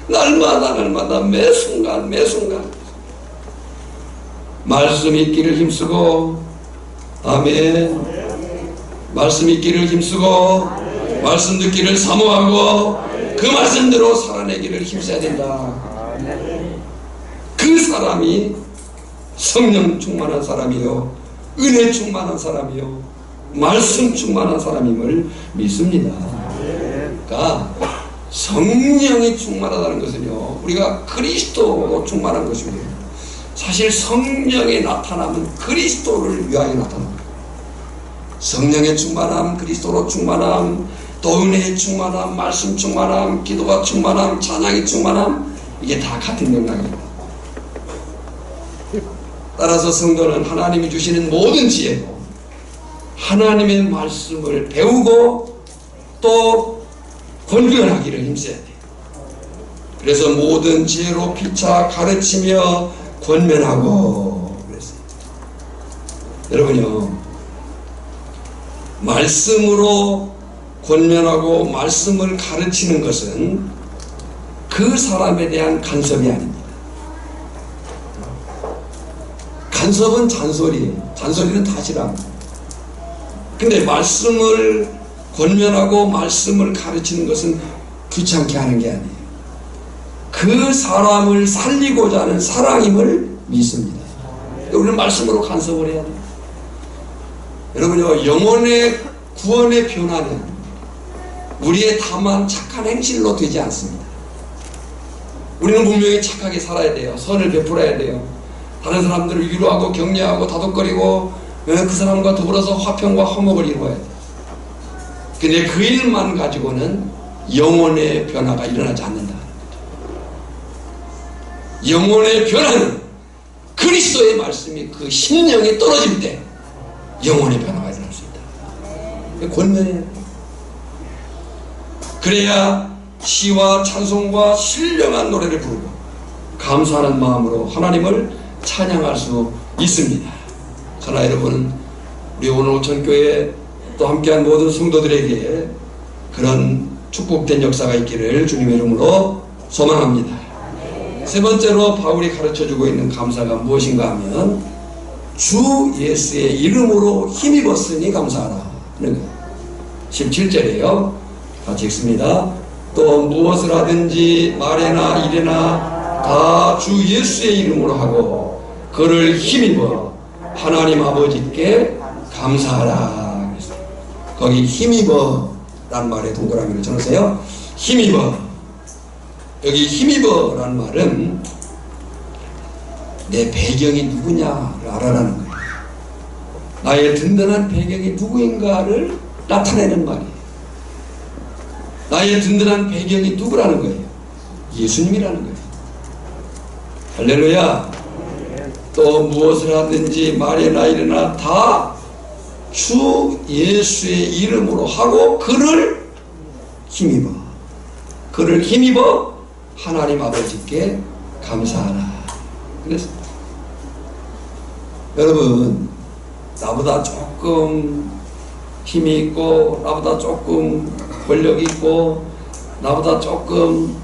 날마다 매 순간 말씀 있기를 힘쓰고, 아멘. 말씀 있기를 힘쓰고 말씀 듣기를 사모하고 그 말씀대로 살아내기를 힘써야 된다. 그 사람이 성령 충만한 사람이요 은혜 충만한 사람이요 말씀 충만한 사람임을 믿습니다. 그러니까 성령이 충만하다는 것은요, 우리가 그리스도로 충만한 것이고요, 사실 성령의 나타남은 그리스도를 위하여 나타납니다. 성령의 충만함, 그리스도로 충만함, 또 은혜의 충만함, 말씀 충만함, 기도가 충만함, 찬양의 충만함, 이게 다 같은 맥락입니다. 따라서 성도는 하나님이 주시는 모든 지혜로 하나님의 말씀을 배우고 또 권면하기를 힘써야 돼요. 그래서 모든 지혜로 피차 가르치며 권면하고 그랬어요. 여러분요, 말씀으로 권면하고 말씀을 가르치는 것은 그 사람에 대한 간섭이 아닙니다. 간섭은 잔소리예요. 잔소리는 다 싫어합니다. 근데 말씀을 권면하고 말씀을 가르치는 것은 귀찮게 하는 게 아니에요. 그 사람을 살리고자 하는 사랑임을 믿습니다. 우리는 말씀으로 간섭을 해야 돼요. 여러분요, 영혼의 구원의 변화는 우리의 다만 착한 행실로 되지 않습니다. 우리는 분명히 착하게 살아야 돼요. 선을 베풀어야 돼요. 다른 사람들을 위로하고 격려하고 다독거리고 그 사람과 더불어서 화평과 화목을 이루어야 돼요. 근데 그 일만 가지고는 영혼의 변화가 일어나지 않는다. 영혼의 변화는 그리스도의 말씀이 그 심령에 떨어질 때 영혼의 변화가 일어날 수 있다. 권면해야 돼요. 그래야 시와 찬송과 신령한 노래를 부르고 감사하는 마음으로 하나님을 찬양할 수 있습니다. 저나 여러분, 우리 오늘 오천교회 또 함께한 모든 성도들에게 그런 축복된 역사가 있기를 주님의 이름으로 소망합니다. 세 번째로 바울이 가르쳐주고 있는 감사가 무엇인가 하면 주 예수의 이름으로 힘입었으니 감사하라 하는 거예요. 17절이에요. 같이 읽습니다. 또 무엇을 하든지 말이나 일이나 다 주 예수의 이름으로 하고 그를 힘입어 하나님 아버지께 감사하라. 거기 힘입어 라는 말에 동그라미를 쳐놓으세요. 힘입어. 여기 힘입어 라는 말은 내 배경이 누구냐를 알아라는 거예요. 나의 든든한 배경이 누구인가를 나타내는 말이에요. 나의 든든한 배경이 누구라는 거예요? 예수님이라는 거예요. 할렐루야. 또 무엇을 하든지 말이나 일이나 다 주 예수의 이름으로 하고 그를 힘입어. 그를 힘입어 하나님 아버지께 감사하라. 그래서 여러분, 나보다 조금 힘이 있고 나보다 조금 권력이 있고 나보다 조금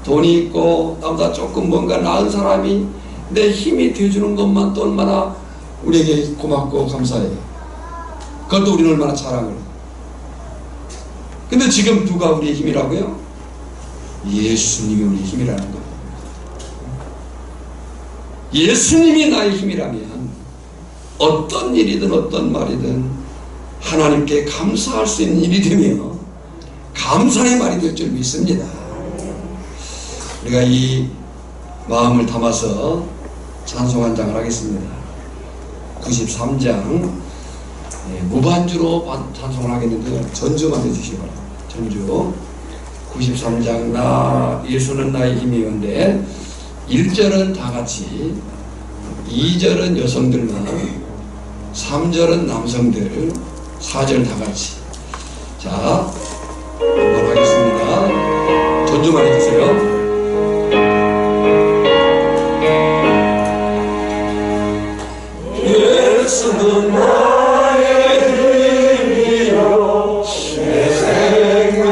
돈이 있고 나보다 조금 뭔가 나은 사람이 내 힘이 돼주는 것만 또 얼마나 우리에게 고맙고 감사해요. 그것도 우리는 얼마나 자랑을 해요. 근데 지금 누가 우리의 힘이라고요? 예수님이 우리의 힘이라는 거예요. 예수님이 나의 힘이라면 어떤 일이든 어떤 말이든 하나님께 감사할 수 있는 일이 되며 감사의 말이 될 줄 믿습니다. 우리가 이 마음을 담아서 찬송 한 장을 하겠습니다. 93장 무반주로 찬송을 하겠는데 전주만 해주시기 바랍니다. 전주 93장 나 예수는 나의 힘이온데 1절은 다같이 2절은 여성들만 3절은 남성들 4절 다같이 자 한번 하겠습니다. 전주만 해주세요. 예수는 나의 힘이요 내 생명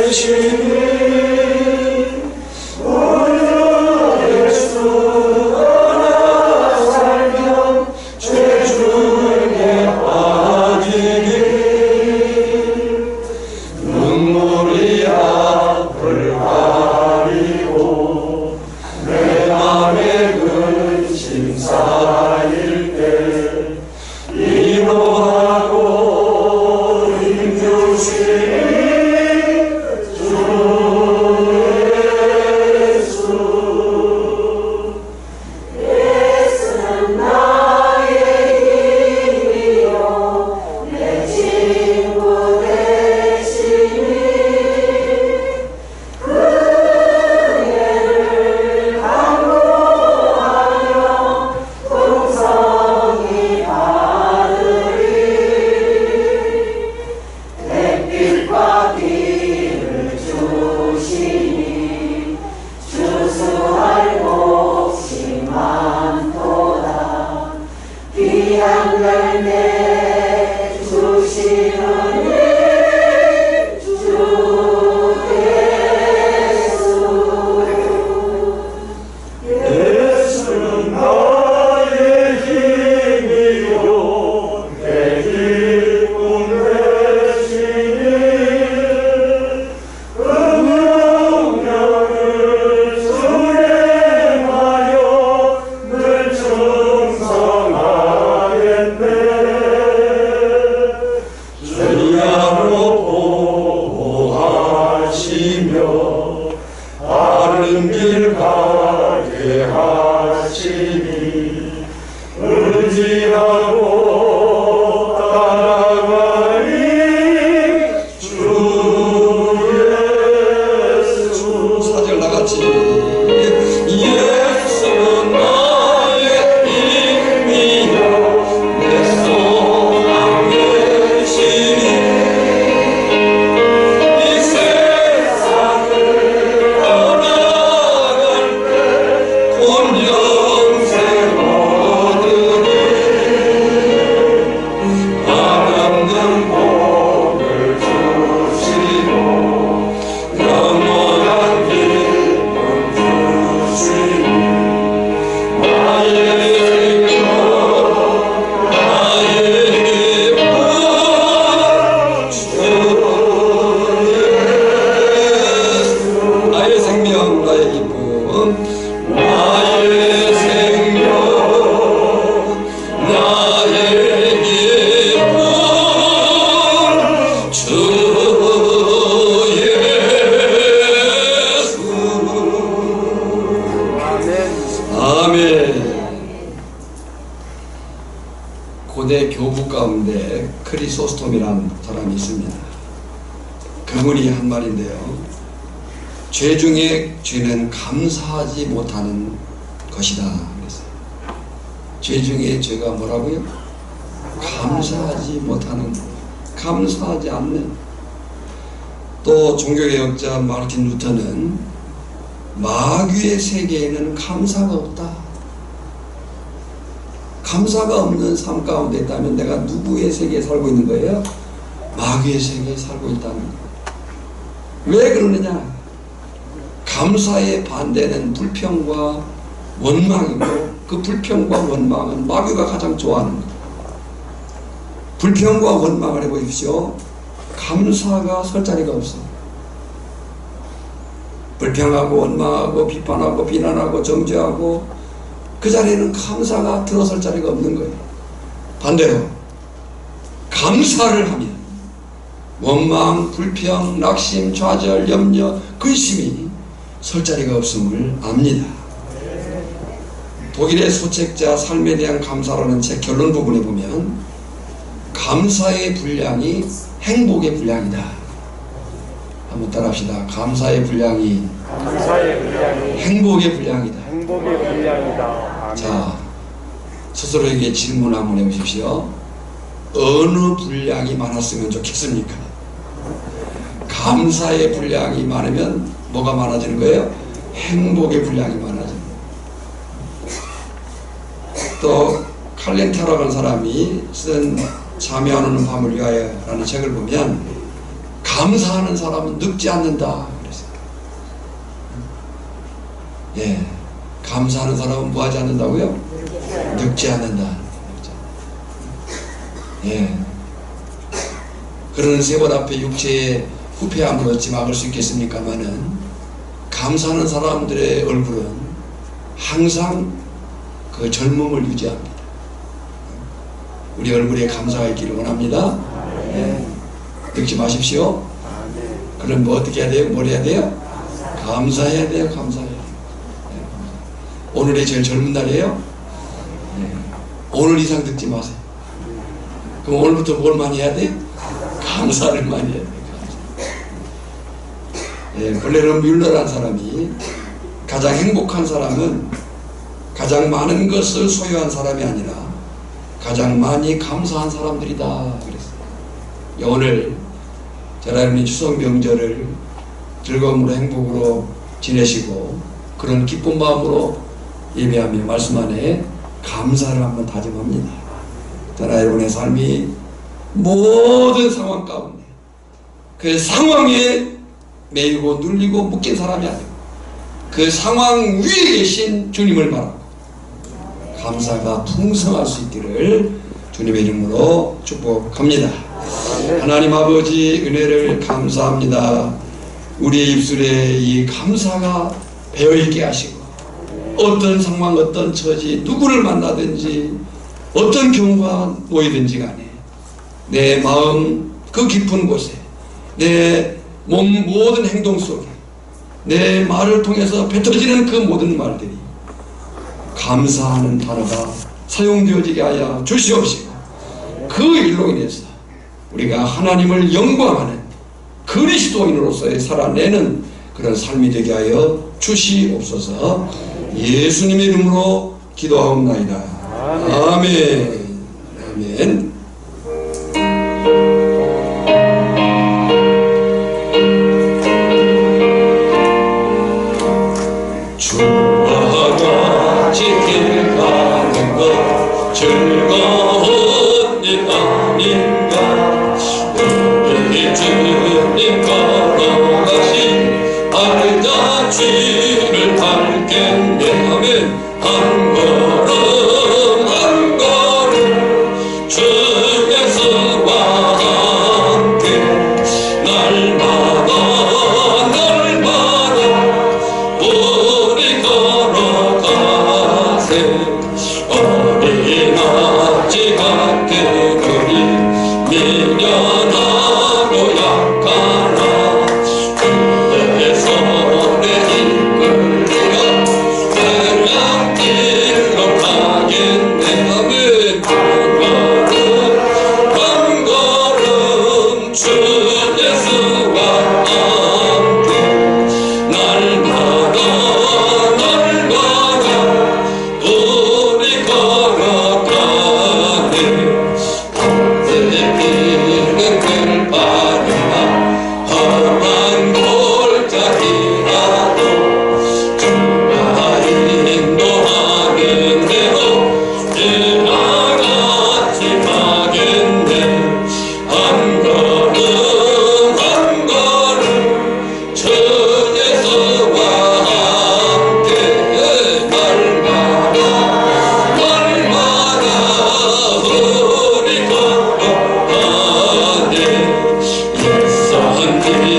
되시니 오늘 예수가 나 살면 죄중에 빠지니 눈물이 앞을 가리고 내 맘에 근심 쌓일 때 고대 교부 가운데 크리소스톰이라는 사람이 있습니다. 그분이 한 말인데요. 죄 중에 죄는 감사하지 못하는 것이다 그랬어요. 죄 중에 죄가 뭐라고요? 감사하지 못하는, 감사하지 않는. 또 종교개혁자 마르틴 루터는 마귀의 세계에는 감사가 없다. 감사가 없는 삶 가운데 있다면 내가 누구의 세계에 살고 있는 거예요? 마귀의 세계에 살고 있다는 거예요. 왜 그러느냐? 감사의 반대는 불평과 원망이고, 그 불평과 원망은 마귀가 가장 좋아하는 거예요. 불평과 원망을 해보십시오. 감사가 설 자리가 없어. 불평하고 원망하고 비판하고 비난하고 정죄하고, 그 자리에는 감사가 들어설 자리가 없는 거예요. 반대로 감사를 하면 원망, 불평, 낙심, 좌절, 염려, 근심이 설 자리가 없음을 압니다. 독일의 수책자 삶에 대한 감사라는 책 결론 부분에 보면 감사의 분량이 행복의 분량이다. 한번 따라합시다. 감사의 분량이 행복의 분량이다. 행복의 분량이다. 자, 스스로에게 질문 한번 해보십시오. 어느 분량이 많았으면 좋겠습니까? 감사의 분량이 많으면 뭐가 많아지는 거예요? 행복의 분량이 많아지는 거예요. 또 칼렌타라는 사람이 쓴 잠이 안 오는 밤을 위하여라는 책을 보면 감사하는 사람은 늙지 않는다 그랬어요. 예, 감사하는 사람은 뭐 하지 않는다고요? 늙지 않는다. 예. 그러는 세월 앞에 육체의 후패함을 어찌 막을 수 있겠습니까마는 감사하는 사람들의 얼굴은 항상 그 젊음을 유지합니다. 우리 얼굴에 감사가 있기를 원합니다. 예. 듣지 마십시오. 그럼 뭐 어떻게 해야 돼요? 뭘 해야 돼요? 감사해야 돼요. 감사해야 돼요. 오늘이 제일 젊은 날이에요. 오늘 이상 듣지 마세요. 그럼 오늘부터 뭘 많이 해야 돼? 감사를 많이 해야 돼. 감사. 블레러 뮬러라는 사람이 가장 행복한 사람은 가장 많은 것을 소유한 사람이 아니라 가장 많이 감사한 사람들이다 그랬어요. 오늘 저와 여러분이 추석 명절을 즐거움으로 행복으로 지내시고 그런 기쁜 마음으로 예배하며 말씀 안에 감사를 한번 다짐합니다. 저와 여러분의 삶이 모든 상황 가운데 그 상황에 매이고 눌리고 묶인 사람이 아니고 그 상황 위에 계신 주님을 바라고 감사가 풍성할 수 있기를 주님의 이름으로 축복합니다. 하나님 아버지 은혜를 감사합니다. 우리의 입술에 이 감사가 배어있게 하시고 어떤 상황 어떤 처지 누구를 만나든지 어떤 경우가 놓이든지 간에 내 마음 그 깊은 곳에 내 몸 모든 행동 속에 내 말을 통해서 뱉어지는 그 모든 말들이 감사하는 단어가 사용되어지게 하여 주시옵시고 그 일로 인해서 우리가 하나님을 영광하는 그리스도인으로서의 살아내는 그런 삶이 되게 하여 주시옵소서. 예수님의 이름으로 기도하옵나이다. 아멘. 아멘. 주와 같이 길 가는 것 즐거운 일 아닌가. 우리 주님 걸어가신 알자취를 밟겠네. 아멘. 한 걸음 한 걸음 주 예수와 함께 날마다 우리 걸어가세. 어린 아치 같게 그리 미련하고 약하나 그의 손에 이끌려 그냥 길로 가겠네. 아멘. 한 걸음 주 예수와 함께 날마다 우리 걸어가네. 언제비는 들판이나 험한 골짜기라도 주가 인도하는 대로 지나같이 가겠네. 한 걸음 한 걸음 주 예수와 함께 날마다 우리 걸어가네. 옛산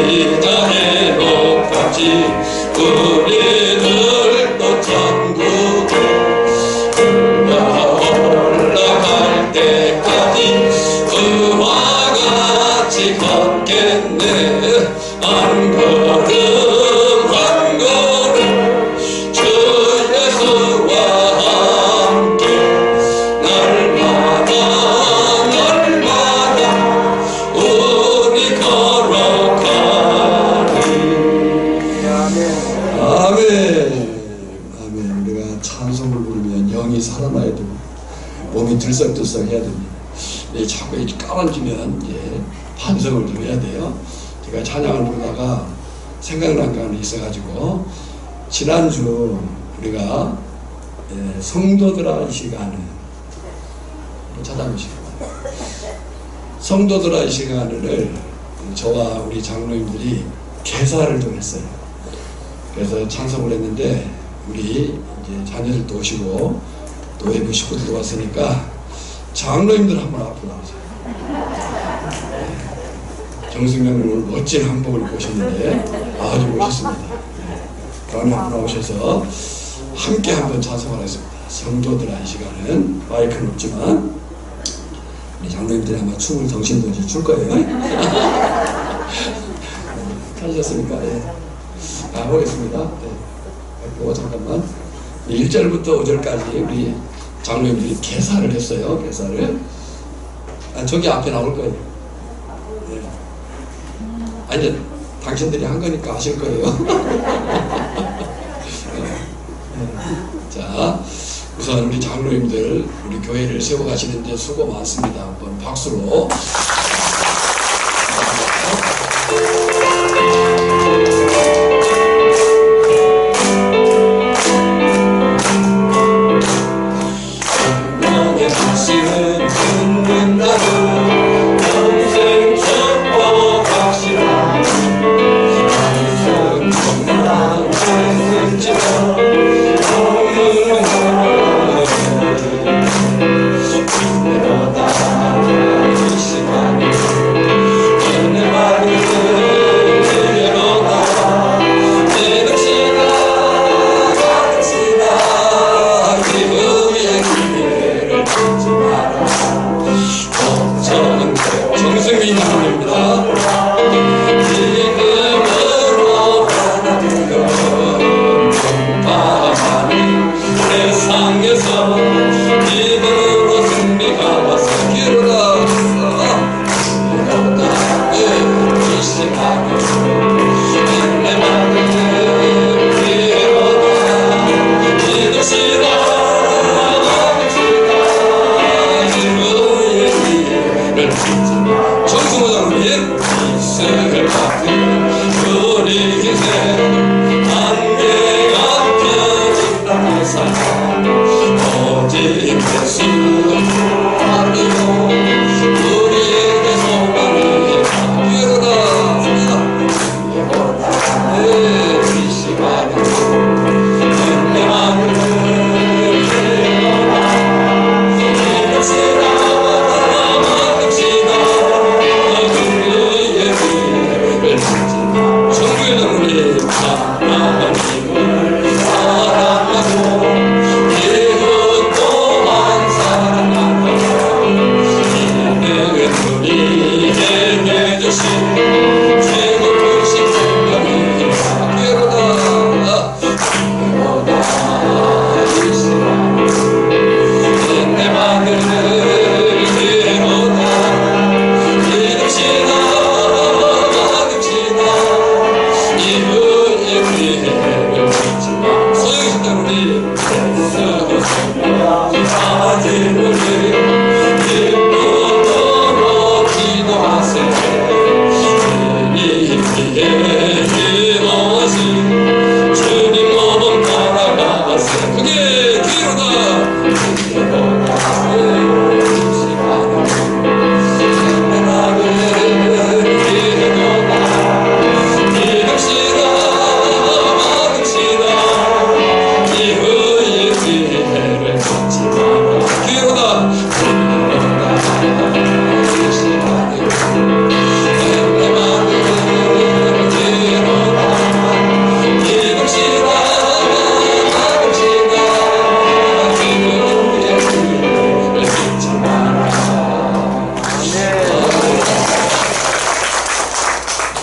기자 해놓같이 우리들 또 천국에 올라갈 때까지 그와 같이 걷겠네. 한 걸음 한 걸음 주 예수와 함께 날마다 우리 걸어가리. 아멘. 아멘. 우리가 찬송을 부르면 영이 살아나야 되고 몸이 들썩들썩 해야 됩니다. 자꾸 이렇게 깔아주면 이제 반성을 좀 해야 돼요. 제가 찬양을 부르다가 생각난 게 하나 있어가지고 지난주 우리가 성도들아 이 시간을 찾아보시고 성도들아 이 시간을 저와 우리 장로님들이 개사를 좀 했어요. 그래서 찬송을 했는데 우리 이제 자녀들도 오시고 또 외부 식구들도 왔으니까 장로님들 한번 앞으로 나오세요. 정승명님 오늘 멋진 한복을 입고 오셨는데 아주 멋있습니다. 그러면 앞으로 나오셔서 함께 한번 찬송을 하겠습니다. 성도들아 이 시간은 마이크는 없지만 우리 장로님들이 아마 춤을 정신도지 출 거예요. 찾으셨습니까? 예. 보겠습니다. 네. 잠깐만. 1절부터 5절까지 우리 장로님들이 개사를 했어요. 개사를. 저기 앞에 나올 거예요. 네. 아니, 당신들이 한 거니까 아실 거예요. 자, 우선 우리 장로님들, 우리 교회를 세워가시는데 수고 많습니다. 한번 박수로. 정승민 장로입니다. 지금으로 하나님 건강하니 세상에서 믿음으로 승리하와서 기로다 이 시간에 내 마음을 기로다 믿으시라 정승호장님 이슬 같은 우리 기세 안개가 펴진다 이 사람 오직 예수 아니요 우리에게 소망이 기로다 이 시간에 내 마음을 기로다 믿읍시다 정규장님 하나님을 사랑하고 이웃 또한 사랑하고 이는 우리에게 내주신 최고의신 생명이 기로다 이 시간 내 마음을 기로다 믿읍시다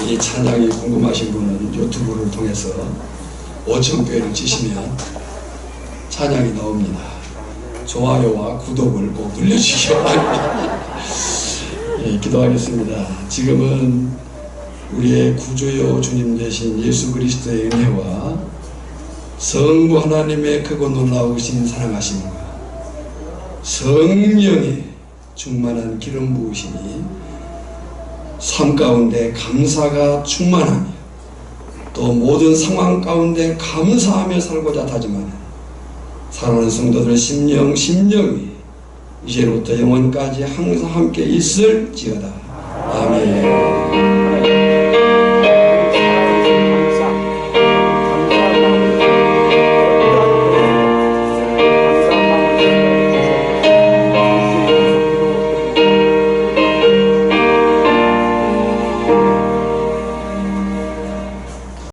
이 찬양이 궁금하신 분은 유튜브를 통해서 5,000배를 치시면 찬양이 나옵니다. 좋아요와 구독을 꼭 눌러주시기 바랍니다. 예, 기도하겠습니다. 지금은 우리의 구주요 주님 되신 예수 그리스도의 은혜와 성부 하나님의 크고 놀라우신 사랑하심과 성령의 충만한 기름 부으심이 삶 가운데 감사가 충만하며 또 모든 상황 가운데 감사하며 살고자 다짐하는 사랑하는 성도들 심령이 이제로부터 영원까지 항상 함께 있을지어다. 아멘.